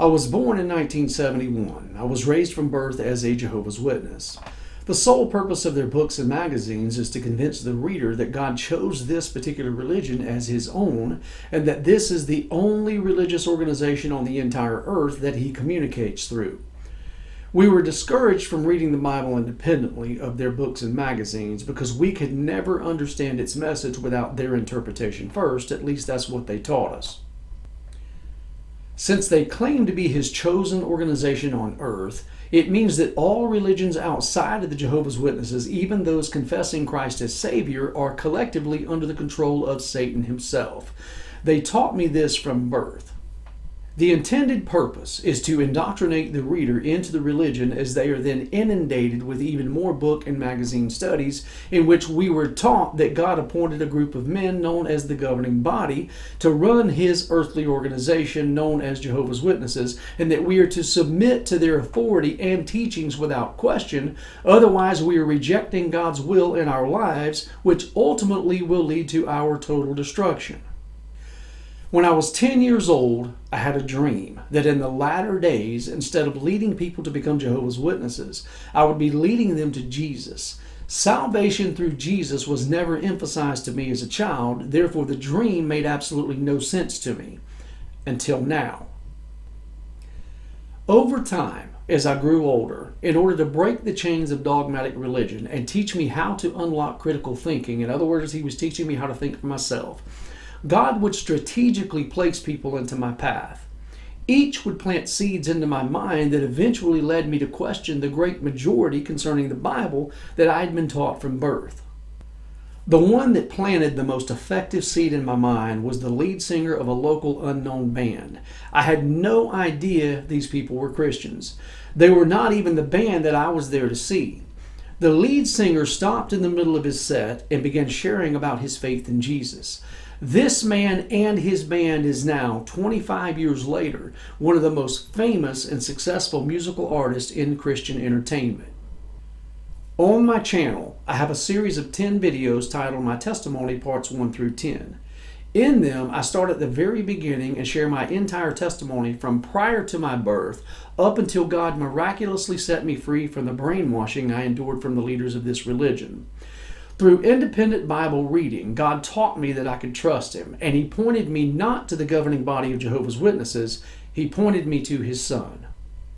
I was born in 1971. I was raised from birth as a Jehovah's Witness. The sole purpose of their books and magazines is to convince the reader that God chose this particular religion as His own, and that this is the only religious organization on the entire earth that He communicates through. We were discouraged from reading the Bible independently of their books and magazines because we could never understand its message without their interpretation first. At least that's what they taught us. Since they claim to be His chosen organization on earth, it means that all religions outside of the Jehovah's Witnesses, even those confessing Christ as Savior, are collectively under the control of Satan himself. They taught me this from birth. The intended purpose is to indoctrinate the reader into the religion, as they are then inundated with even more book and magazine studies in which we were taught that God appointed a group of men known as the governing body to run His earthly organization known as Jehovah's Witnesses, and that we are to submit to their authority and teachings without question. Otherwise, we are rejecting God's will in our lives, which ultimately will lead to our total destruction. When I was 10 years old, I had a dream that in the latter days, instead of leading people to become Jehovah's Witnesses, I would be leading them to Jesus. Salvation through Jesus was never emphasized to me as a child, therefore the dream made absolutely no sense to me, until now. Over time, as I grew older, in order to break the chains of dogmatic religion and teach me how to unlock critical thinking, in other words, He was teaching me how to think for myself, God would strategically place people into my path. Each would plant seeds into my mind that eventually led me to question the great majority concerning the Bible that I had been taught from birth. The one that planted the most effective seed in my mind was the lead singer of a local unknown band. I had no idea these people were Christians. They were not even the band that I was there to see. The lead singer stopped in the middle of his set and began sharing about his faith in Jesus. This man and his band is now, 25 years later, one of the most famous and successful musical artists in Christian entertainment. On my channel, I have a series of 10 videos titled My Testimony Parts 1 through 10. In them, I start at the very beginning and share my entire testimony from prior to my birth up until God miraculously set me free from the brainwashing I endured from the leaders of this religion. Through independent Bible reading, God taught me that I could trust Him, and He pointed me not to the governing body of Jehovah's Witnesses, He pointed me to His Son.